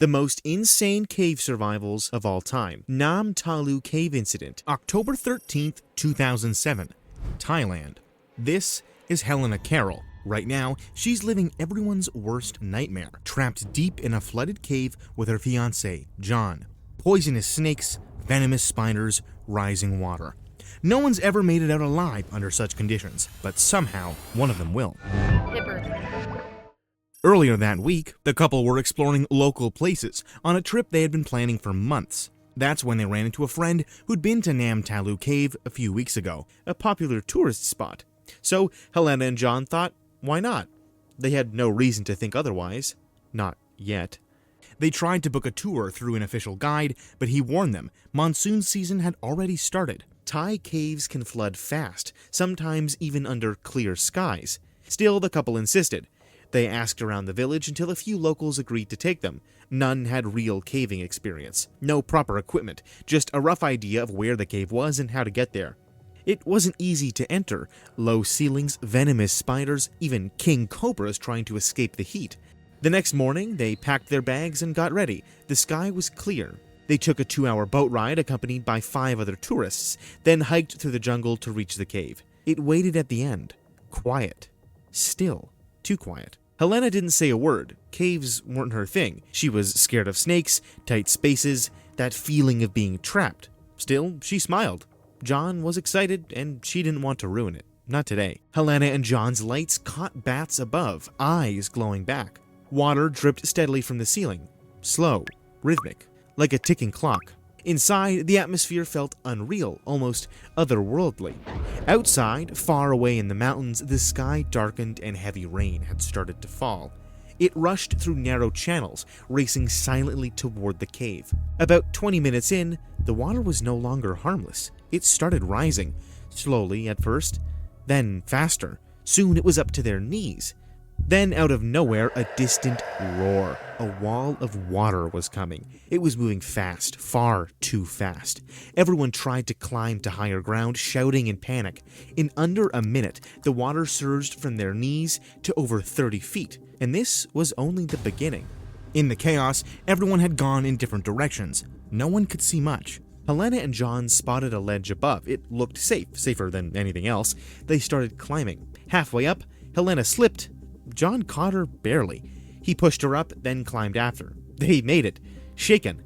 The most insane cave survivals of all time. Nam Talu Cave Incident, October 13th, 2007, Thailand. This is Helena Carroll. Right now, she's living everyone's worst nightmare, trapped deep in a flooded cave with her fiancé, John. Poisonous snakes, venomous spiders, rising water. No one's ever made it out alive under such conditions, but somehow one of them will. Earlier that week, the couple were exploring local places on a trip they had been planning for months. That's when they ran into a friend who'd been to Nam Talu Cave a few weeks ago, a popular tourist spot. So Helena and John thought, why not? They had no reason to think otherwise. Not yet. They tried to book a tour through an official guide, but he warned them monsoon season had already started. Thai caves can flood fast, sometimes even under clear skies. Still, the couple insisted. They asked around the village until a few locals agreed to take them. None had real caving experience. No proper equipment, just a rough idea of where the cave was and how to get there. It wasn't easy to enter. Low ceilings, venomous spiders, even king cobras trying to escape the heat. The next morning, they packed their bags and got ready. The sky was clear. They took a 2-hour boat ride accompanied by 5 other tourists, then hiked through the jungle to reach the cave. It waited at the end. Quiet. Still. Too quiet. Helena didn't say a word. Caves weren't her thing. She was scared of snakes, tight spaces, that feeling of being trapped. Still, she smiled. John was excited, and she didn't want to ruin it. Not today. Helena and John's lights caught bats above, eyes glowing back. Water dripped steadily from the ceiling. Slow, rhythmic, like a ticking clock. Inside, the atmosphere felt unreal, almost otherworldly. Outside, far away in the mountains, the sky darkened and heavy rain had started to fall. It rushed through narrow channels, racing silently toward the cave. About 20 minutes in, the water was no longer harmless. It started rising, slowly at first, then faster. Soon it was up to their knees. Then, out of nowhere, a distant roar. A wall of water was coming. It was moving fast, far too fast. Everyone tried to climb to higher ground, shouting in panic. In under a minute, the water surged from their knees to over 30 feet, and this was only the beginning. In the chaos, everyone had gone in different directions. No one could see much. Helena and John spotted a ledge above. It looked safe, safer than anything else. They started climbing. Halfway up, Helena slipped. John caught her barely. He pushed her up, then climbed after. They made it, shaken.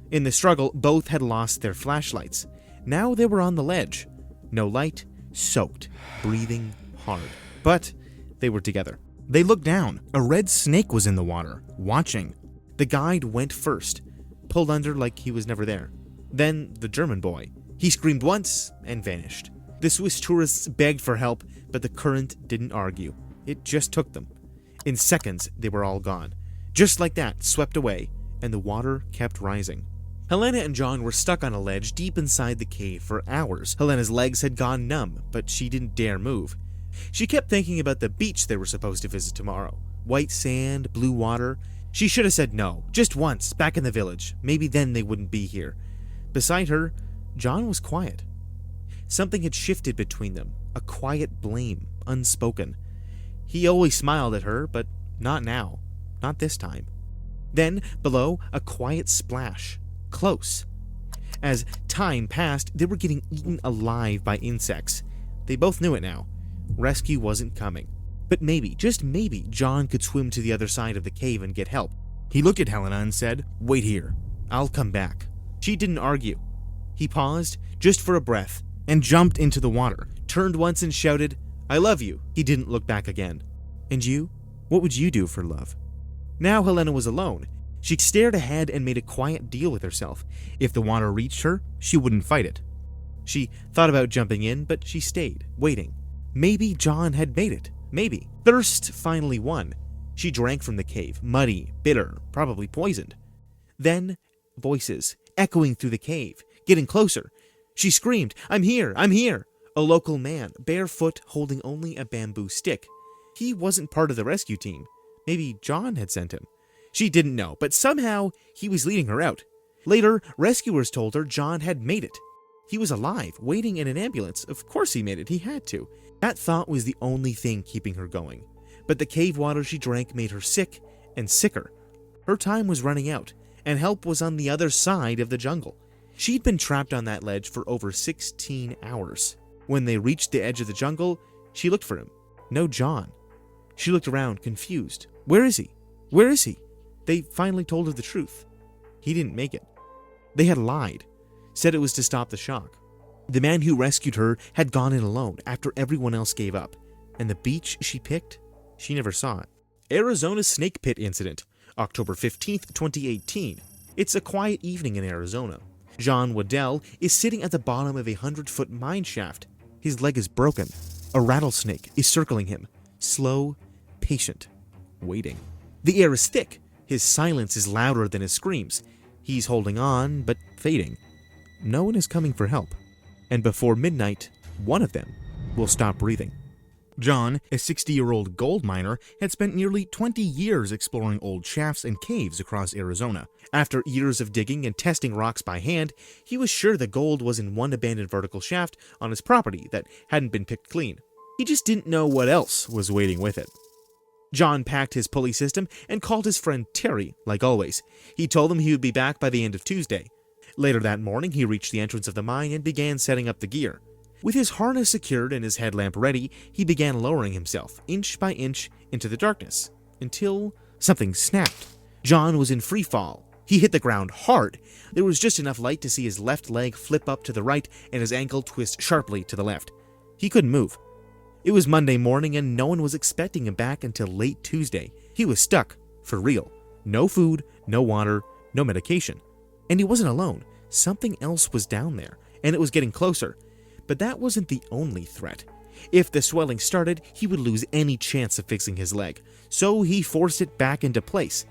In the struggle, both had lost their flashlights. Now they were on the ledge. No light, soaked, breathing hard. But they were together. They looked down. A red snake was in the water, watching. The guide went first, pulled under like he was never there. Then the German boy. He screamed once and vanished. The Swiss tourists begged for help, but the current didn't argue. It just took them. In seconds, they were all gone. Just like that, swept away, and the water kept rising. Helena and John were stuck on a ledge deep inside the cave for hours. Helena's legs had gone numb, but she didn't dare move. She kept thinking about the beach they were supposed to visit tomorrow. White sand, blue water. She should have said no, just once, back in the village. Maybe then they wouldn't be here. Beside her, John was quiet. Something had shifted between them, a quiet blame, unspoken. He always smiled at her, but not now. Not this time. Then, below, a quiet splash. Close. As time passed, they were getting eaten alive by insects. They both knew it now. Rescue wasn't coming. But maybe, just maybe, John could swim to the other side of the cave and get help. He looked at Helena and said, "Wait here. I'll come back." She didn't argue. He paused, just for a breath, and jumped into the water, turned once and shouted, "I love you." He didn't look back again. "And you? What would you do for love?" Now Helena was alone. She stared ahead and made a quiet deal with herself. If the water reached her, she wouldn't fight it. She thought about jumping in, but she stayed, waiting. Maybe John had made it. Maybe. Thirst finally won. She drank from the cave, muddy, bitter, probably poisoned. Then, voices, echoing through the cave, getting closer. She screamed, "I'm here! I'm here!" A local man, barefoot, holding only a bamboo stick. He wasn't part of the rescue team. Maybe John had sent him. She didn't know, but somehow he was leading her out. Later, rescuers told her John had made it. He was alive, waiting in an ambulance. Of course he made it, he had to. That thought was the only thing keeping her going. But the cave water she drank made her sick and sicker. Her time was running out. and help was on the other side of the jungle. She'd been trapped on that ledge for over 16 hours. When they reached the edge of the jungle, she looked for him. No John. She looked around, confused. Where is he? Where is he? They finally told her the truth. He didn't make it. They had lied, said it was to stop the shock. The man who rescued her had gone in alone after everyone else gave up, and the beach she picked, she never saw it. Arizona Snake Pit Incident, October 15th, 2018. It's a quiet evening in Arizona. John Waddell is sitting at the bottom of a 100-foot mine shaft. His leg is broken. A rattlesnake is circling him, slow, patient, waiting. The air is thick. His silence is louder than his screams. He's holding on, but fading. No one is coming for help. And before midnight, one of them will stop breathing. John, a 60-year-old gold miner, had spent nearly 20 years exploring old shafts and caves across Arizona. After years of digging and testing rocks by hand, he was sure the gold was in one abandoned vertical shaft on his property that hadn't been picked clean. He just didn't know what else was waiting with it. John packed his pulley system and called his friend Terry, like always. He told him he would be back by the end of Tuesday. Later that morning, he reached the entrance of the mine and began setting up the gear. With his harness secured and his headlamp ready, he began lowering himself, inch by inch, into the darkness, until something snapped. John was in free fall. He hit the ground hard. There was just enough light to see his left leg flip up to the right and his ankle twist sharply to the left. He couldn't move. It was Monday morning and no one was expecting him back until late Tuesday. He was stuck, for real. No food, no water, no medication. And he wasn't alone. Something else was down there, and it was getting closer. But that wasn't the only threat. If the swelling started, he would lose any chance of fixing his leg. So he forced it back into place.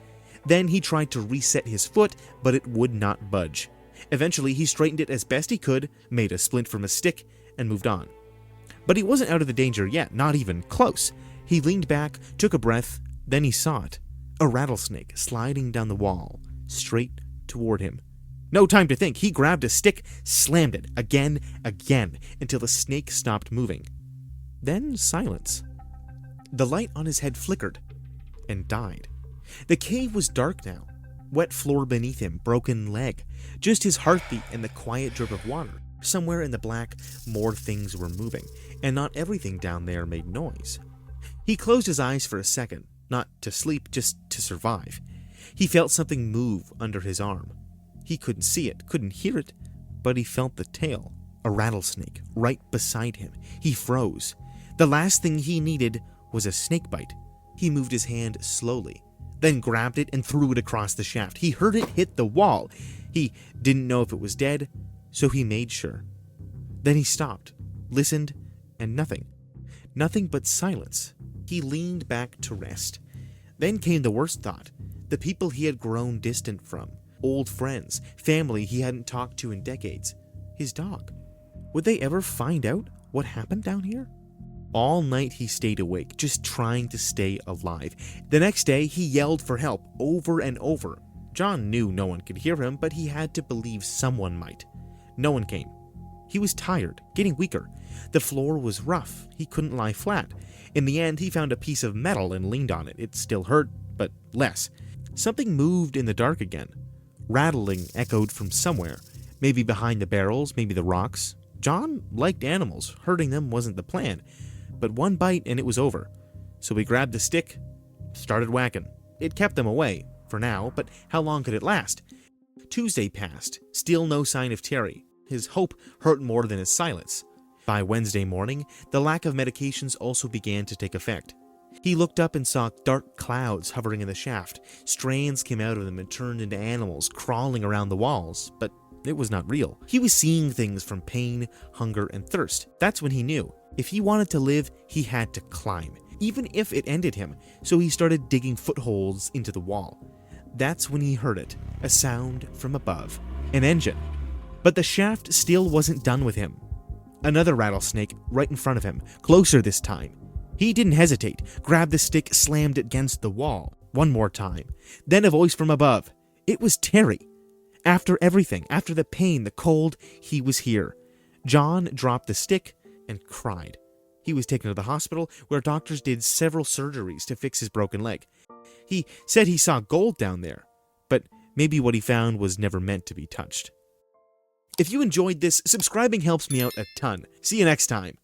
Then he tried to reset his foot, but it would not budge. Eventually, he straightened it as best he could, made a splint from a stick, and moved on. But he wasn't out of the danger yet, not even close. He leaned back, took a breath, then he saw it. A rattlesnake sliding down the wall, straight toward him. No time to think. He grabbed a stick, slammed it again, until the snake stopped moving. Then silence. The light on his head flickered and died. The cave was dark now. Wet floor beneath him, broken leg. Just his heartbeat and the quiet drip of water. Somewhere in the black, more things were moving, and not everything down there made noise. He closed his eyes for a second, not to sleep, just to survive. He felt something move under his arm. He couldn't see it, couldn't hear it, but he felt the tail. A rattlesnake right beside him. He froze. The last thing he needed was a snake bite. He moved his hand slowly, then grabbed it and threw it across the shaft. He heard it hit the wall. He didn't know if it was dead, so he made sure. Then he stopped, listened, and nothing. Nothing but silence. He leaned back to rest. Then came the worst thought. The people he had grown distant from. Old friends, family he hadn't talked to in decades. His dog. Would they ever find out what happened down here? All night he stayed awake, just trying to stay alive. The next day he yelled for help over and over. John knew no one could hear him, but he had to believe someone might. No one came. He was tired, getting weaker. The floor was rough. He couldn't lie flat. In the end, he found a piece of metal and leaned on it. It still hurt, but less. Something moved in the dark again. Rattling echoed from somewhere. Maybe behind the barrels, maybe the rocks. John liked animals. Hurting them wasn't the plan. But one bite and it was over. So he grabbed the stick, started whacking. It kept them away, for now, but how long could it last? Tuesday passed. Still no sign of Terry. His hope hurt more than his silence. By Wednesday morning, the lack of medications also began to take effect. He looked up and saw dark clouds hovering in the shaft. Strands came out of them and turned into animals crawling around the walls, but it was not real. He was seeing things from pain, hunger, and thirst. That's when he knew. If he wanted to live, he had to climb, even if it ended him, so he started digging footholds into the wall. That's when he heard it, a sound from above, an engine. But the shaft still wasn't done with him. Another rattlesnake right in front of him, closer this time. He didn't hesitate, grabbed the stick, slammed it against the wall. One more time. Then a voice from above. It was Terry. After everything, after the pain, the cold, he was here. John dropped the stick and cried. He was taken to the hospital, where doctors did several surgeries to fix his broken leg. He said he saw gold down there, but Maybe what he found was never meant to be touched. If you enjoyed this, subscribing helps me out a ton. See you next time.